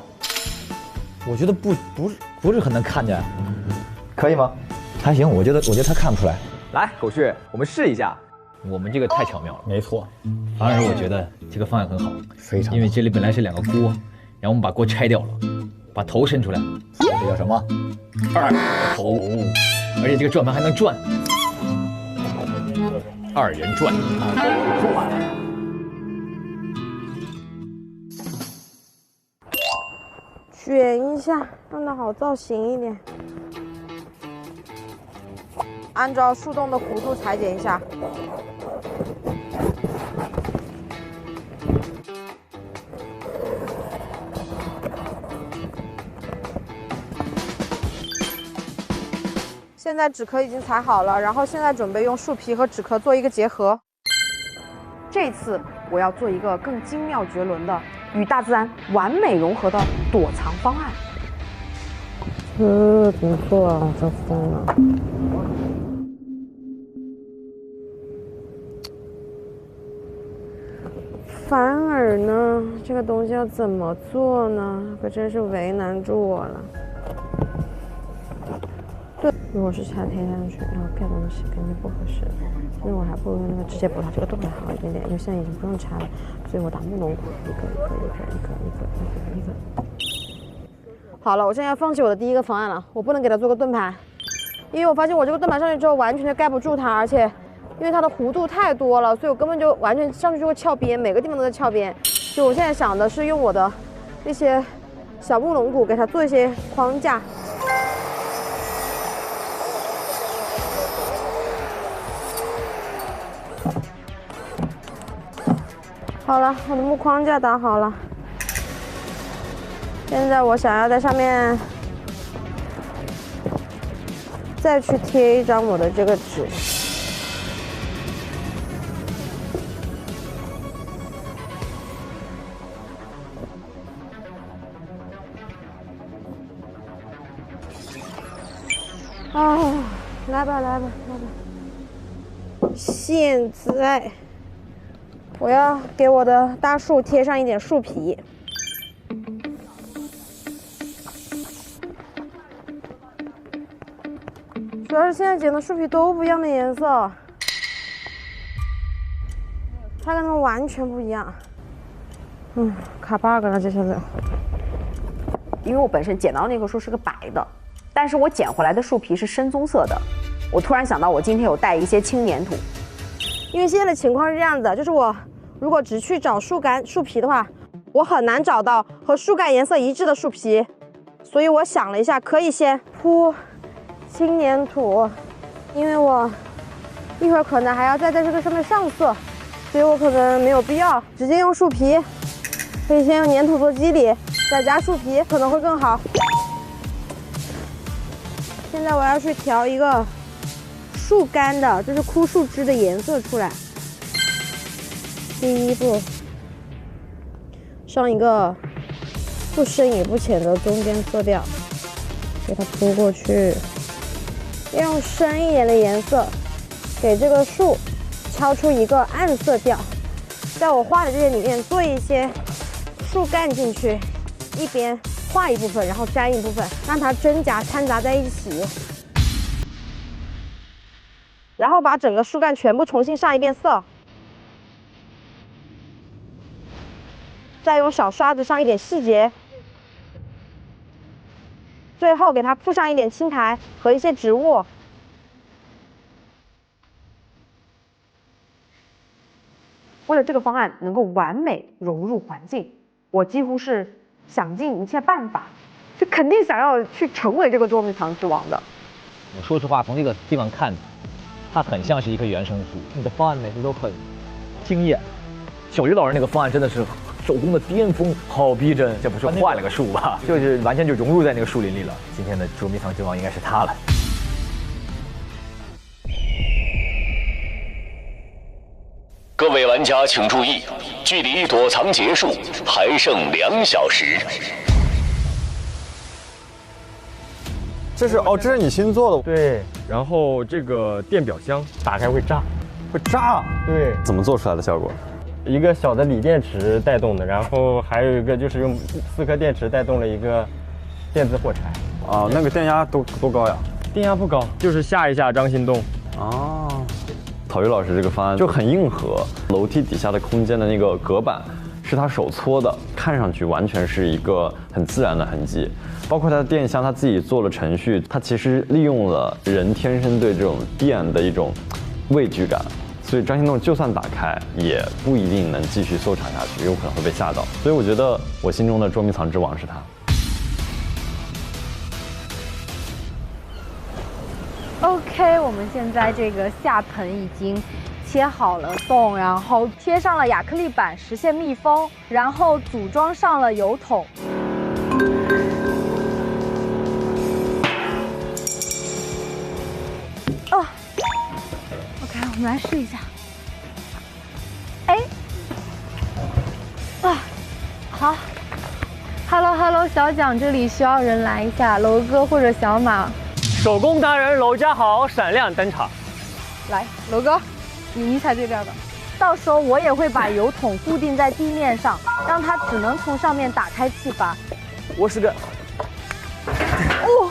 我觉得不是很能看见，可以吗？还行，我觉得他看不出来。来，狗旭，我们试一下。我们这个太巧妙了，没错。反而我觉得这个方案很好，非常好，因为这里本来是2个锅，然后我们把锅拆掉了，把头伸出来，这叫什么？2个头，而且这个转盘还能转。2人转，卷一下，让它好造型一点。按照树洞的弧度裁剪一下。现在纸壳已经裁好了，然后现在准备用树皮和纸壳做一个结合。这次我要做一个更精妙绝伦的与大自然完美融合的躲藏方案。怎么做啊？真疯了！反而呢，这个东西要怎么做呢？可真是为难住我了。对，如果是插贴上去，然后盖东西肯定不合适。那我还不如那个直接补它这个洞还好一点点，因为现在已经不用插了，所以我打木龙骨，一个。好了，我现在要放弃我的第一个方案了，我不能给它做个盾牌，因为我发现我这个盾牌上去之后完全就盖不住它，而且因为它的弧度太多了，所以我根本就完全上去就会翘边，每个地方都在翘边。所以我现在想的是用我的那些小木龙骨给它做一些框架。好了，我的木框架打好了。现在我想要在上面再去贴一张我的这个纸。啊，来吧。现在我要给我的大树贴上一点树皮。主要是现在剪的树皮都不一样的颜色，它跟它们完全不一样。卡 bug 了，这下子。因为我本身剪到那棵树是个白的，但是我剪回来的树皮是深棕色的。我突然想到，我今天有带一些轻粘土。因为现在的情况是这样的，就是我如果只去找树干、树皮的话，我很难找到和树干颜色一致的树皮，所以我想了一下，可以先铺轻粘土，因为我一会儿可能还要再在这个上面上色，所以我可能没有必要直接用树皮，可以先用粘土做基底，再加树皮可能会更好。现在我要去调一个树干的，就是枯树枝的颜色出来。第一步，上一个不深也不浅的中间色调，给它铺过去，用深一点的颜色给这个树敲出一个暗色调。在我画的这些里面做一些树干进去，一边画一部分，然后粘一部分，让它真假掺杂在一起。然后把整个树干全部重新上一遍色，再用小刷子上一点细节，最后给它铺上一点青苔和一些植物。为了这个方案能够完美融入环境，我几乎是想尽一切办法，就肯定想要去成为这个捉迷藏之王的。我说实话，从这个地方看，它很像是一棵原生树。你的方案每次都很惊艳。小鱼老师那个方案真的是手工的巅峰，好逼真。这不是换了个树吧？就是完全就融入在那个树林里了。今天的捉迷藏之王应该是他了。各位玩家请注意，距离躲藏结束还剩2小时。这是你新做的。对，然后这个电表箱打开会炸，会炸。对，怎么做出来的效果？一个小的锂电池带动的，然后还有一个就是用4颗电池带动了一个电子火柴。啊，那个电压多高呀？电压不高，就是吓一吓张心动。哦。草鱼老师这个方案就很硬核，楼梯底下的空间的那个隔板是他手搓的，看上去完全是一个很自然的痕迹。包括他的电箱，他自己做了程序，他其实利用了人天生对这种电的一种畏惧感，所以张心动就算打开，也不一定能继续搜查下去，有可能会被吓到。所以我觉得我心中的捉迷藏之王是他。OK， 我们现在这个下盆已经切好了洞，然后贴上了亚克力板实现密封，然后组装上了油桶。哦 ，OK， 我们来试一下。哎，啊，好 ，Hello， 小蒋这里需要人来一下，楼哥或者小马。手工达人娄家豪闪亮登场。来，楼哥，你踩这边的。到时候我也会把油桶固定在地面上，让它只能从上面打开气阀。我是个。哦。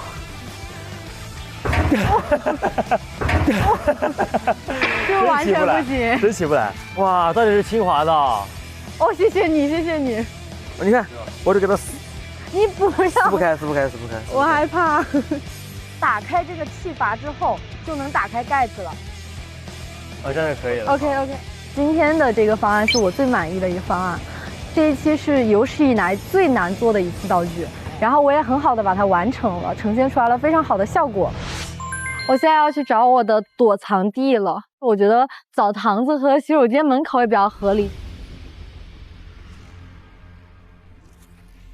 这完全不行，真起不来。哇，到底是清华的。哦，谢谢你，谢谢你。你看，我就给它撕。你不要。撕不开。我害怕。打开这个气阀之后，就能打开盖子了。这样就可以了。OK， 今天的这个方案是我最满意的一个方案。这一期是有史以来最难做的一次道具，然后我也很好的把它完成了，呈现出来了非常好的效果。我现在要去找我的躲藏地了。我觉得澡堂子和洗手间门口也比较合理。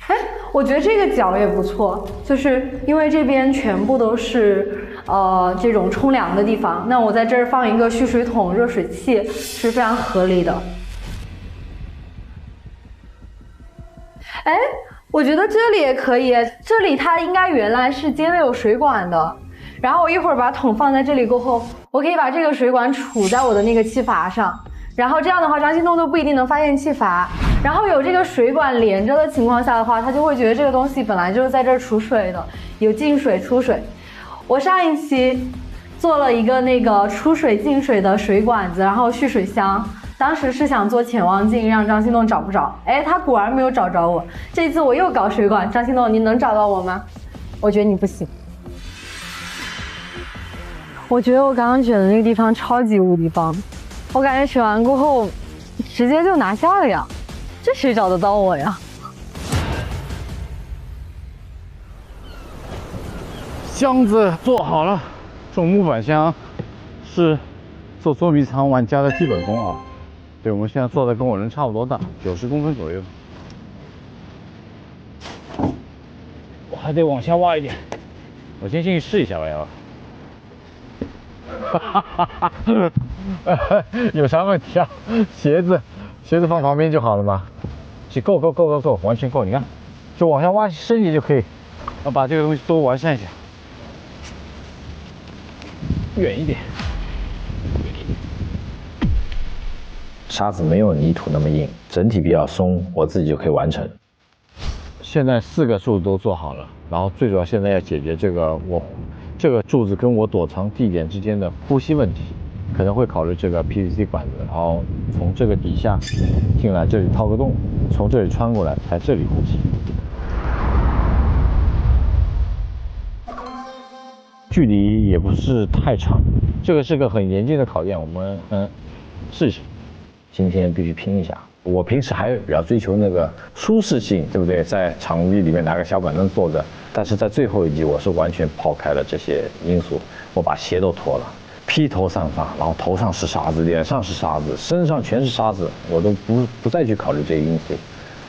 哎，我觉得这个角也不错，就是因为这边全部都是这种冲凉的地方，那我在这儿放一个蓄水桶、热水器是非常合理的。哎，我觉得这里也可以，这里它应该原来是接了有水管的，然后我一会儿把桶放在这里过后，我可以把这个水管杵在我的那个气阀上。然后这样的话，张心动都不一定能发现气阀。然后有这个水管连着的情况下的话，他就会觉得这个东西本来就是在这儿储水的，有进水出水。我上一期做了一个那个出水进水的水管子，然后蓄水箱。当时是想做潜望镜，让张心动找不着。哎，他果然没有找着我。这次我又搞水管，张心动，你能找到我吗？我觉得你不行。我觉得我刚刚选的那个地方超级无敌棒。我感觉选完过后，直接就拿下了呀！这谁找得到我呀？箱子做好了，这种木板箱是做捉迷藏玩家的基本功啊。对，我们现在做的跟我人差不多大，90公分左右。我还得往下挖一点，我先进去试一下吧，要。有啥问题啊？鞋子放旁边就好了嘛。够，完全够。你看，就往下挖深一点就可以，要把这个东西多完善一下，远一点。沙子没有泥土那么硬，整体比较松，我自己就可以完成。现在4个柱子都做好了，然后最主要现在要解决这个这个柱子跟我躲藏地点之间的呼吸问题，可能会考虑这个 PVC 管子，然后从这个底下进来，这里掏个洞，从这里穿过来，在这里呼吸。距离也不是太长，这个是个很严峻的考验，我们试一试。今天必须拼一下。我平时还比较追求那个舒适性，对不对？在场地里面拿个小板凳坐着，但是在最后一集我是完全抛开了这些因素，我把鞋都脱了，披头散发，然后头上是沙子，脸上是沙子，身上全是沙子，我都不再去考虑这些因素，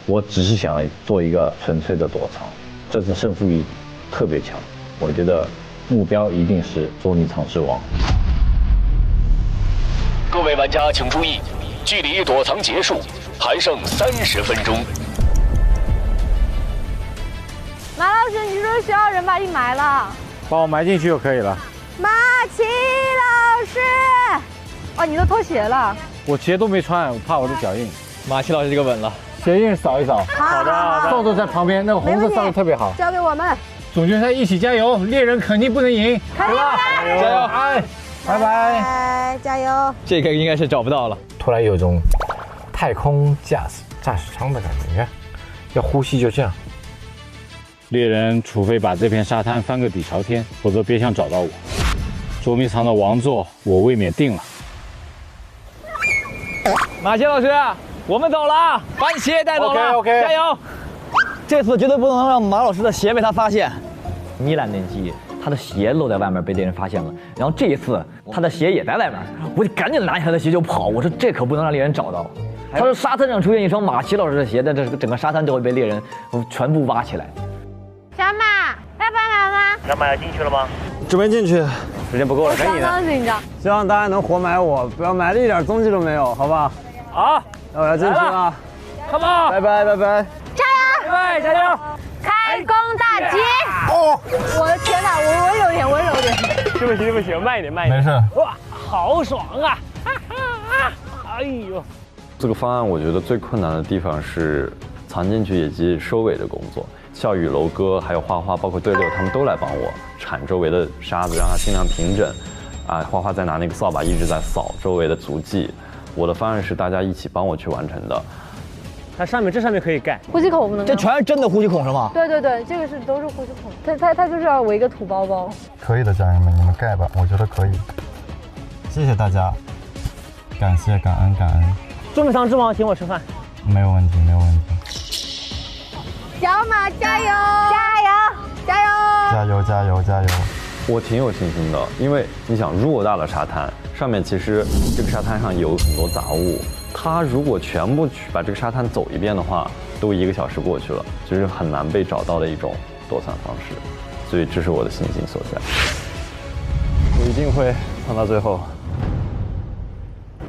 我只是想做一个纯粹的躲藏。这次胜负欲特别强，我觉得目标一定是捉迷藏之王。各位玩家请注意，距离躲藏结束还剩30分钟。马老师，你说需要人把你埋了？把我埋进去就可以了。马奇老师，哦，你都脱鞋了？我鞋都没穿，我怕我的脚印。马奇老师这个稳了，鞋印扫一扫。好的。扫帚在旁边，那个红色扫帚特别好。交给我们。总决赛一起加油，猎人肯定不能赢，对吧？加油！哎，拜拜，加油！这个应该是找不到了。突然有种太空驾驶舱的感觉，你看，要呼吸就这样。猎人除非把这片沙滩翻个底朝天，否则别想找到我。捉迷藏的王座我未免定了。马奇老师，我们走了，把你鞋也带走了。OK， 加油！这次绝对不能让马老师的鞋被他发现。米兰那集，他的鞋露在外面被猎人发现了，然后这一次他的鞋也在外面，我就赶紧拿起他的鞋就跑。我说这可不能让猎人找到。他说沙滩上出现一双马奇老师的鞋，但这整个沙滩都会被猎人全部挖起来。小马要帮忙吗？小马要进去了吗？准备进去，时间不够了，赶紧的。紧张。希望大家能活埋我，不要埋的一点踪迹都没有，好吧？好，那我要进去了。Come on， 拜拜拜拜。加油！拜拜，加油！开工大吉！哦，我的天哪，我温柔点，温柔点。对不起，慢一点，慢一点。没事。哇，好爽啊！哎呦，这个方案我觉得最困难的地方是藏进去以及收尾的工作。笑语、楼哥还有花花，包括队六，他们都来帮我铲周围的沙子，让它尽量平整。啊，花花在拿那个扫把一直在扫周围的足迹。我的方案是大家一起帮我去完成的。它这上面可以盖呼吸口不能。这全是真的呼吸孔是吗？对，这个都是呼吸孔。它就是要围一个土包包。可以的，家人们，你们盖吧，我觉得可以。谢谢大家，感谢感恩。捉迷藏之王请我吃饭。没有问题。小马加油！加油！我挺有信心的，因为你想偌大的沙滩上面，其实这个沙滩上有很多杂物，它如果全部去把这个沙滩走一遍的话，都1个小时过去了，就是很难被找到的一种躲藏方式，所以这是我的信心所在。我一定会唱到最后。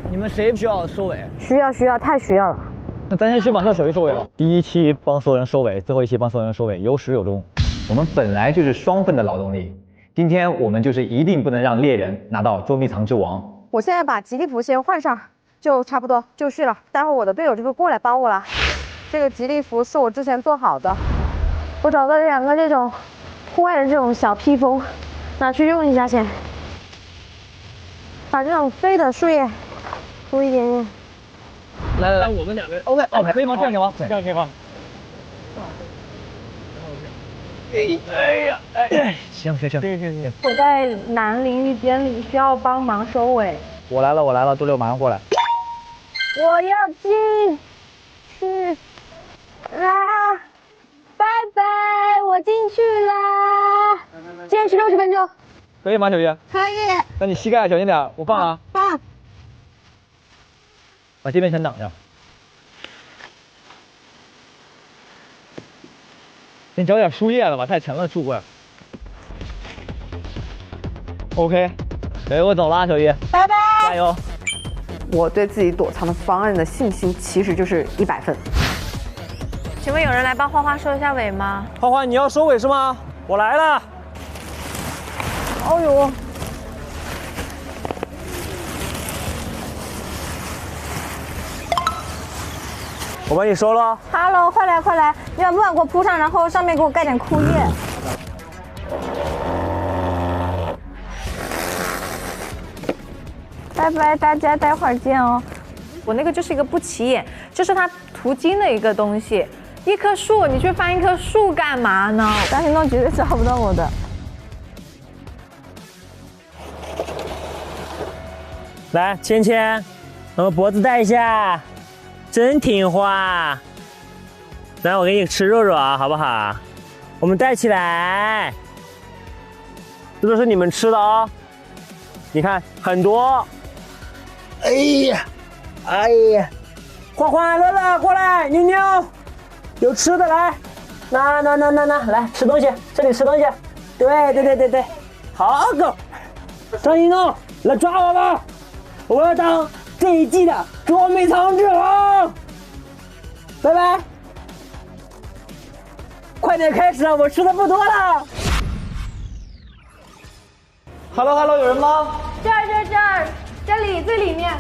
你们谁需要收尾？需要，太需要了。那咱先去把这小鱼收尾了。第一期帮所有人收尾，最后一期帮所有人收尾，有始有终。我们本来就是双份的劳动力，今天我们就是一定不能让猎人拿到捉迷藏之王。我现在把吉利服先换上，就差不多就绪了。待会儿我的队友就会过来帮我了。这个吉利服是我之前做好的，我找到2个这种户外的这种小披风，拿去用一下先。把这种飞的树叶涂一点点。来，我们2个 OK 可以吗？这样行吗？这样可以吗？行。我在南林一边里需要帮忙收尾。我来了，杜六马上过来。我要进去啦！拜拜，我进去啦！坚持60分钟。可以吗，小鱼？可以。那你膝盖小心点，我放啊。放。把这边全挡上。先找点树叶了吧，太沉了，树会。OK， 我走了，小鱼，拜拜，加油！我对自己躲藏的方案的信心其实就是100分。请问有人来帮花花收一下尾吗？花花，你要收尾是吗？我来了。哦呦！我帮你收了。Hello， 快来快来，你把木板给我铺上，然后上面给我盖点枯叶。拜拜，大家待会儿见哦。我那个就是一个不起眼，就是它途经的一个东西。一棵树，你去翻一棵树干嘛呢？张行动绝对找不到我的。来，芊芊，我们脖子带一下，真听话。来，我给你吃肉肉啊，好不好？我们带起来。这都是你们吃的啊、哦！你看，很多。哎呀，哎呀，欢欢乐乐过来，妞妞，有吃的来，拿，来吃东西，这里吃东西。对，好狗，张一诺，来抓我吧！我要当这一季的捉迷藏之王！拜拜！快点开始，我吃的不多了。Hello， 有人吗？这儿，这里最里面。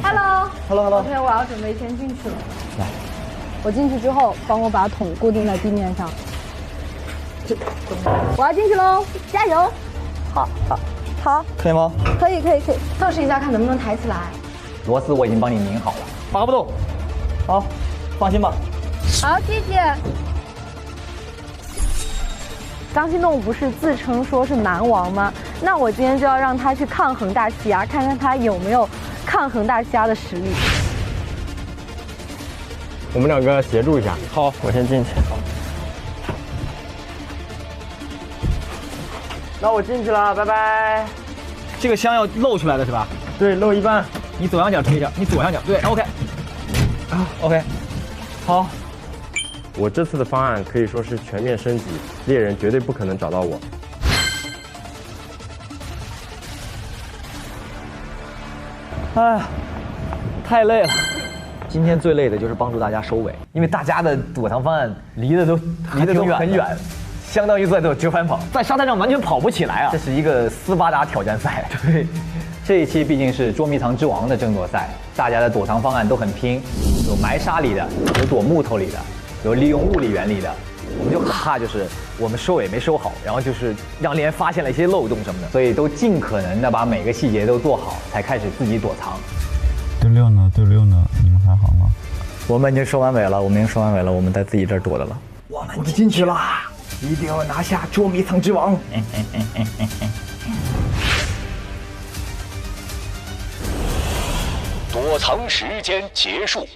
Hello。OK， 我要准备先进去了。来，我进去之后，帮我把桶固定在地面上。我要进去喽，加油！好，可以吗？可以，测试一下看能不能抬起来。螺丝我已经帮你拧好了，拔不动。好，放心吧。好，谢谢。张心动不是自称说是蛮王吗？那我今天就要让他去抗衡大气压，看看他有没有抗衡大气压的实力。我们两个协助一下。好，我先进去。那我进去了，拜拜。这个箱要露出来的是吧？对，露一半。你左上角推一下，你左上角对 ，OK。OK， 好。我这次的方案可以说是全面升级，猎人绝对不可能找到我。哎，太累了。今天最累的就是帮助大家收尾，因为大家的躲藏方案离得都很远，相当于在做折返跑，在沙滩上完全跑不起来啊！这是一个斯巴达挑战赛。对，这一期毕竟是捉迷藏之王的争夺赛，大家的躲藏方案都很拼，有埋沙里的，有躲木头里的。有利用物理原理的，我们就很怕就是我们收尾没收好，然后就是让猎人发现了一些漏洞什么的，所以都尽可能的把每个细节都做好，才开始自己躲藏。队六呢？你们还好吗？我们已经收完尾了，我们在自己这儿躲的了。我们进去了，一定要拿下捉迷藏之王。躲藏时间结束